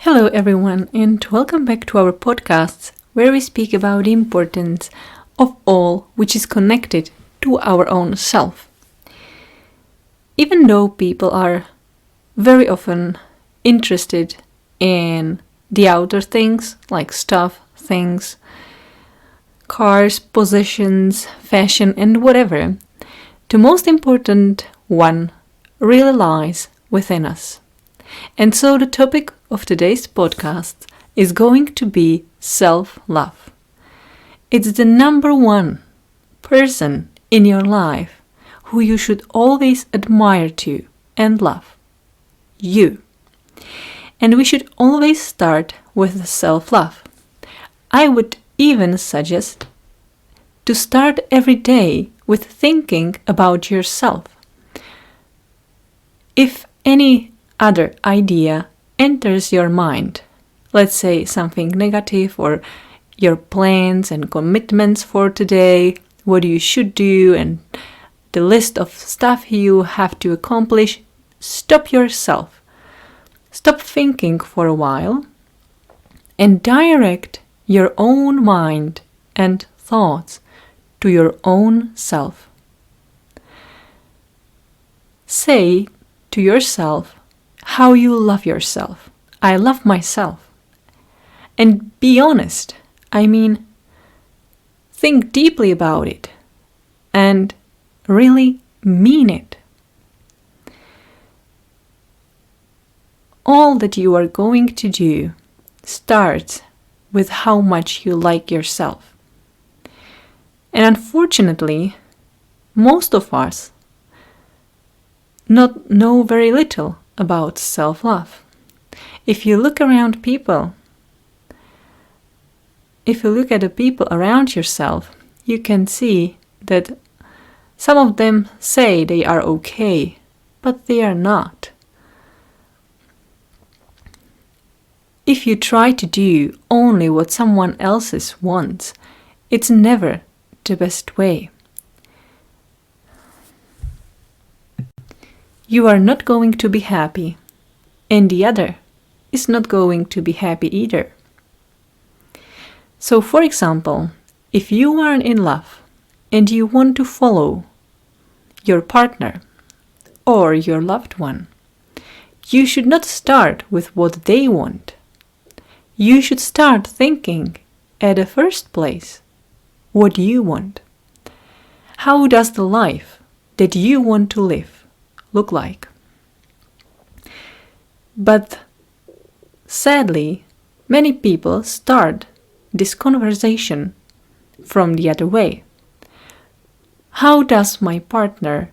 Hello everyone and welcome back to our podcasts where we speak about the importance of all which is connected to our own self. Even though people are very often interested in the outer things like stuff, things, cars, possessions, fashion and whatever, the most important one really lies within us. And so the topic of today's podcast is going to be self-love. It's the number one person in your life who you should always admire to and love. You. And we should always start with self-love. I would even suggest to start every day with thinking about yourself. If any other idea enters your mind, let's say something negative or your plans and commitments for today, what you should do and the list of stuff you have to accomplish, stop yourself. Stop thinking for a while and direct your own mind and thoughts to your own self. Say to yourself how you love yourself. I love myself. And be honest. Think deeply about it and really mean it. All that you are going to do starts with how much you like yourself. And unfortunately, most of us not know very little about self-love. If you look around people, if you look at the people around yourself, you can see that some of them say they are okay, but they are not. If you try to do only what someone else wants, it's never the best way. You are not going to be happy, and the other is not going to be happy either. So, for example, if you are in love and you want to follow your partner or your loved one, you should not start with what they want. You should start thinking at the first place what you want. How does the life that you want to live look like? But sadly, many people start this conversation from the other way. How does my partner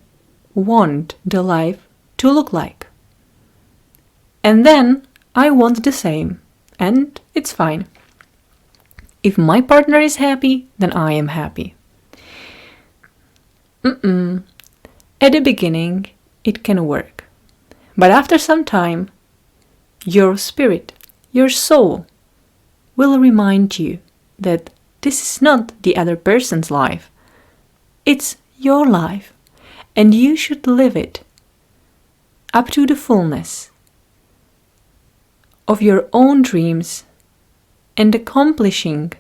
want the life to look like? And then I want the same, and it's fine. If my partner is happy, then I am happy. At the beginning, it can work. But after some time, your spirit, your soul, will remind you that this is not the other person's life. It's your life, and you should live it up to the fullness of your own dreams and accomplishing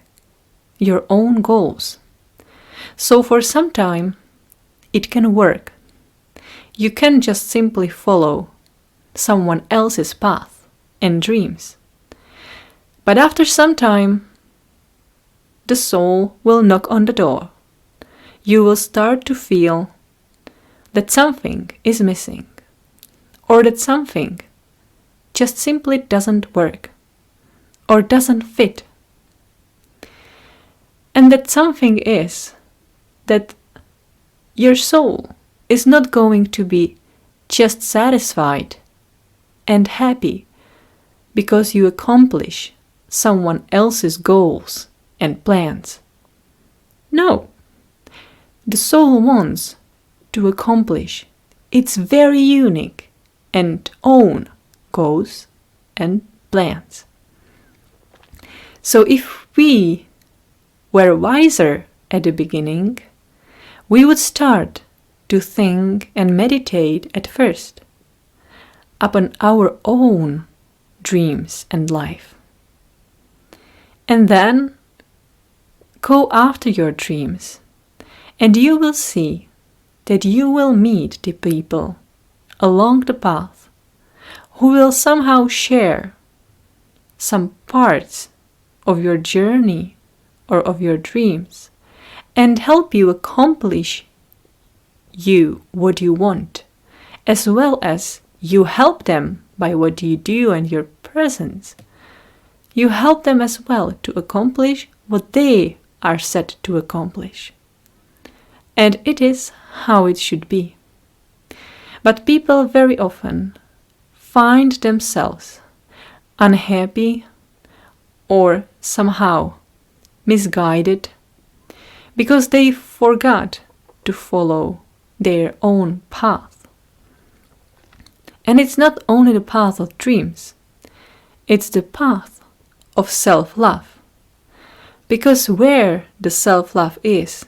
your own goals. So for some time, it can work. You can just simply follow someone else's path and dreams. But after some time, the soul will knock on the door. You will start to feel that something is missing, or that something just simply doesn't work, or doesn't fit. And that something is that your soul is not going to be just satisfied and happy because you accomplish someone else's goals and plans. No, the soul wants to accomplish its very unique and own goals and plans. So if we were wiser at the beginning, we would start to think and meditate at first upon our own dreams and life. And then go after your dreams, and you will see that you will meet the people along the path who will somehow share some parts of your journey or of your dreams and help you accomplish what you want, as well as you help them by what you do and your presence. You help them as well to accomplish what they are set to accomplish. And it is how it should be. But people very often find themselves unhappy or somehow misguided because they forgot to follow their own path. And it's not only the path of dreams, it's the path of self-love. Because where the self-love is,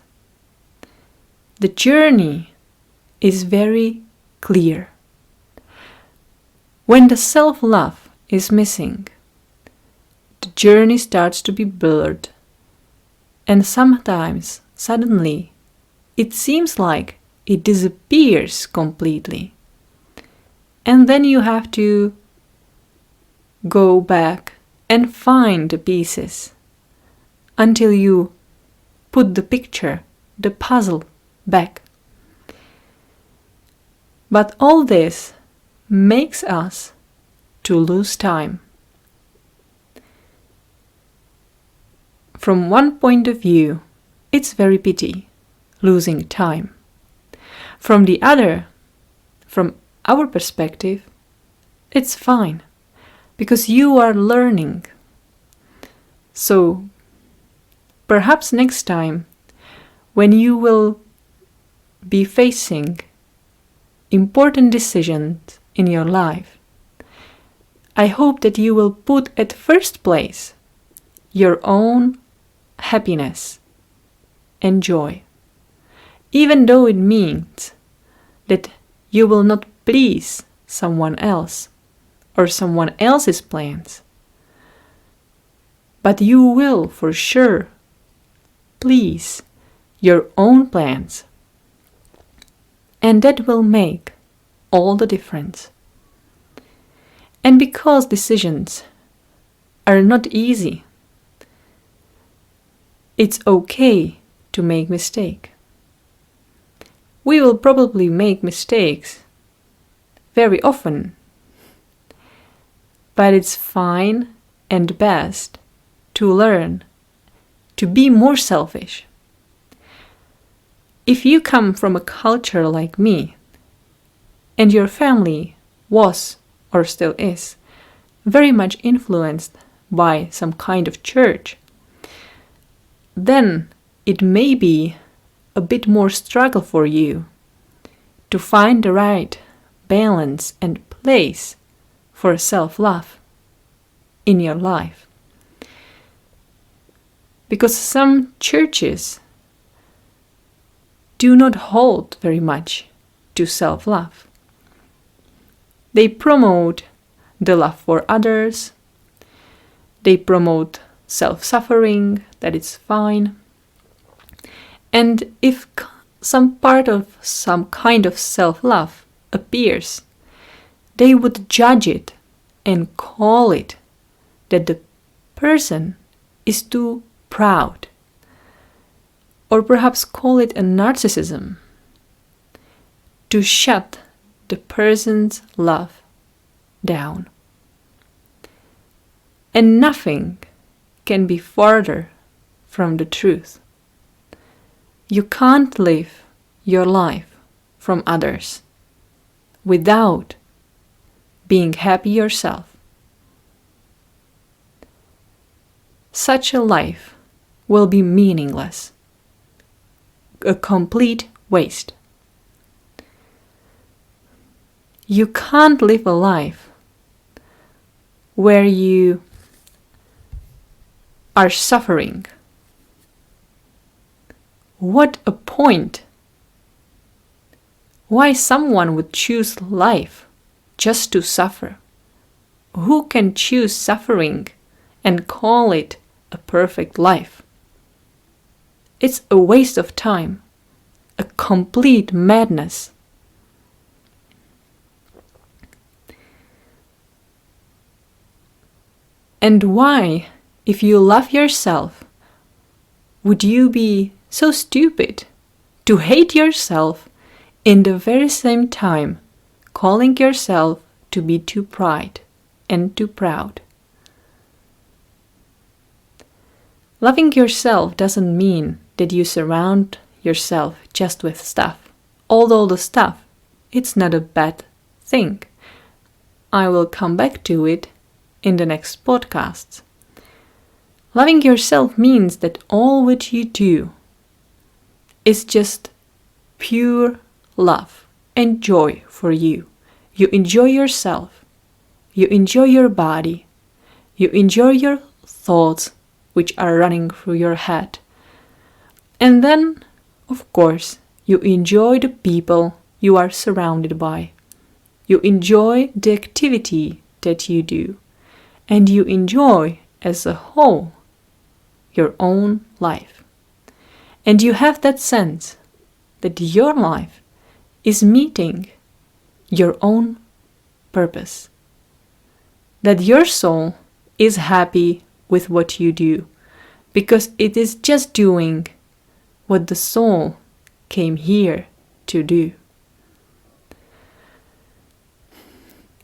the journey is very clear. When the self-love is missing, the journey starts to be blurred, and sometimes, suddenly, it seems like it disappears completely. And then you have to go back and find the pieces until you put the picture, the puzzle, back. But all this makes us to lose time. From one point of view, it's very pity losing time. From the other, from our perspective, it's fine because you are learning. So perhaps next time when you will be facing important decisions in your life, I hope that you will put at first place your own happiness and joy, even though it means that you will not please someone else or someone else's plans, but you will for sure please your own plans, and that will make all the difference. And because decisions are not easy, it's okay to make mistakes. We will probably make mistakes very often, but it's fine and best to learn to be more selfish. If you come from a culture like me, and your family was or still is very much influenced by some kind of church, then it may be a bit more struggle for you to find the right balance and place for self-love in your life. Because some churches do not hold very much to self-love. They promote the love for others. They promote self-suffering, that it's fine. And if some part of some kind of self-love appears, they would judge it and call it that the person is too proud, or perhaps call it a narcissism, to shut the person's love down. And nothing can be farther from the truth. You can't live your life from others without being happy yourself. Such a life will be meaningless, a complete waste. You can't live a life where you are suffering. What a point! Why someone would choose life just to suffer? who can choose suffering and call it a perfect life? It's a waste of time, a complete madness. And why, if you love yourself, would you be so stupid to hate yourself in the very same time calling yourself to be too proud and too proud? Loving yourself doesn't mean that you surround yourself just with stuff. Although the stuff, it's not a bad thing. I will come back to it in the next podcast. Loving yourself means that all what you do is just pure love and joy for you. You enjoy yourself. You enjoy your body. You enjoy your thoughts which are running through your head. And then, of course, you enjoy the people you are surrounded by. You enjoy the activity that you do. And you enjoy, as a whole, your own life. And you have that sense that your life is meeting your own purpose. That your soul is happy with what you do, because it is just doing what the soul came here to do.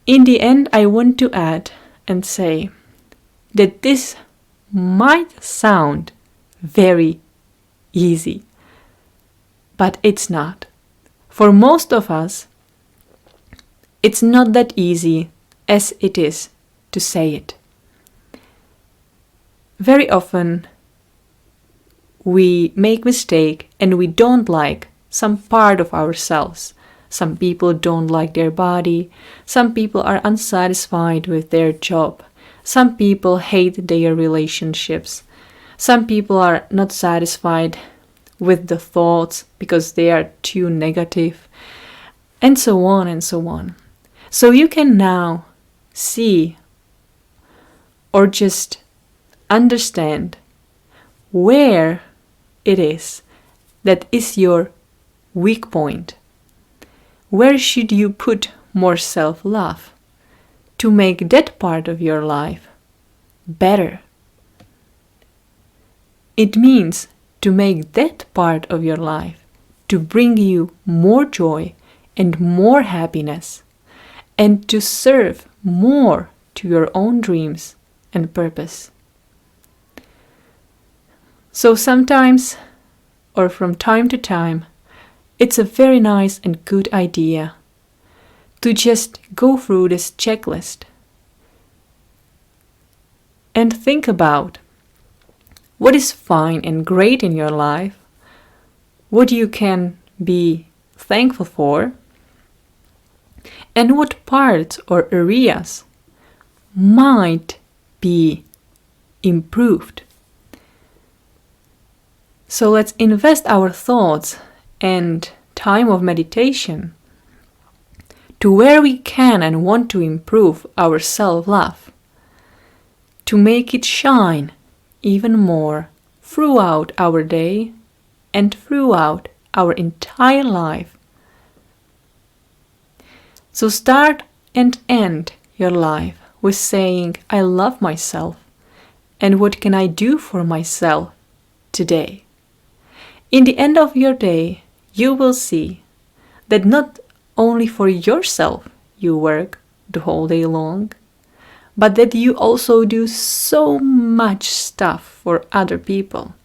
In the end, I want to add and say that this might sound very easy, but it's not. For most of us, it's not that easy as it is to say it. Very often we make mistake and we don't like some part of ourselves. Some people don't like their body. Some people are unsatisfied with their job. Some people hate their relationships. Some people are not satisfied with the thoughts because they are too negative. And so on and so on. So you can now see or just understand where it is that is your weak point. Where should you put more self-love to make that part of your life better? It means to make that part of your life to bring you more joy and more happiness, and to serve more to your own dreams and purpose. So sometimes, or from time to time, it's a very nice and good idea to just go through this checklist and think about what is fine and great in your life, what you can be thankful for, and what parts or areas might be improved. So let's invest our thoughts and time of meditation to where we can and want to improve our self-love, to make it shine even more throughout our day and throughout our entire life. So start and end your life with saying, I love myself, and what can I do for myself today? In the end of your day, you will see that not only for yourself you work the whole day long, but that you also do so much stuff for other people.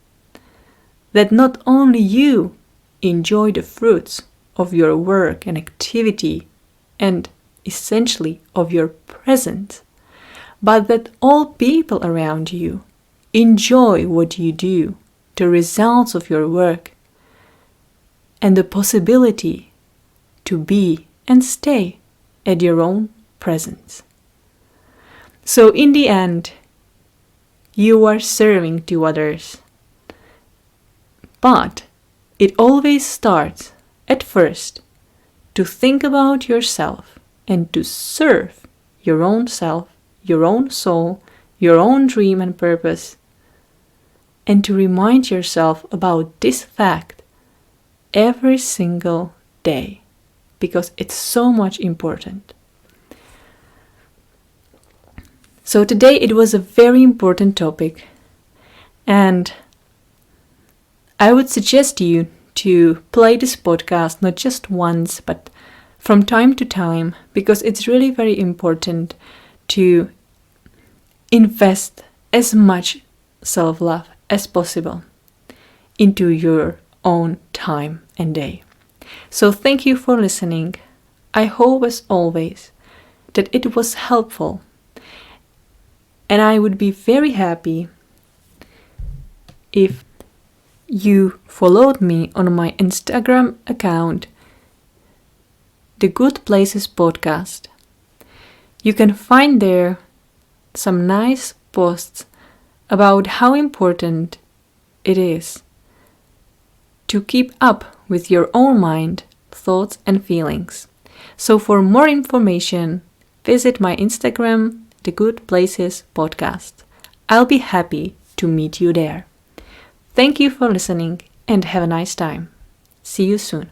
That not only you enjoy the fruits of your work and activity and essentially of your present, but that all people around you enjoy what you do, the results of your work, and the possibility to be and stay at your own presence. So in the end, you are serving to others. But it always starts at first to think about yourself and to serve your own self, your own soul, your own dream and purpose, and to remind yourself about this fact every single day, because it's so much important. So today it was a very important topic, and I would suggest you to play this podcast not just once, but from time to time, because it's really very important to invest as much self-love as possible into your own time and day. So thank you for listening. I hope, as always, that it was helpful, and I would be very happy if you followed me on my Instagram account, The Good Places Podcast. You can find there some nice posts about how important it is to keep up with your own mind, thoughts and feelings. So for more information, visit my Instagram, The Good Places Podcast. I'll be happy to meet you there. Thank you for listening and have a nice time. See you soon.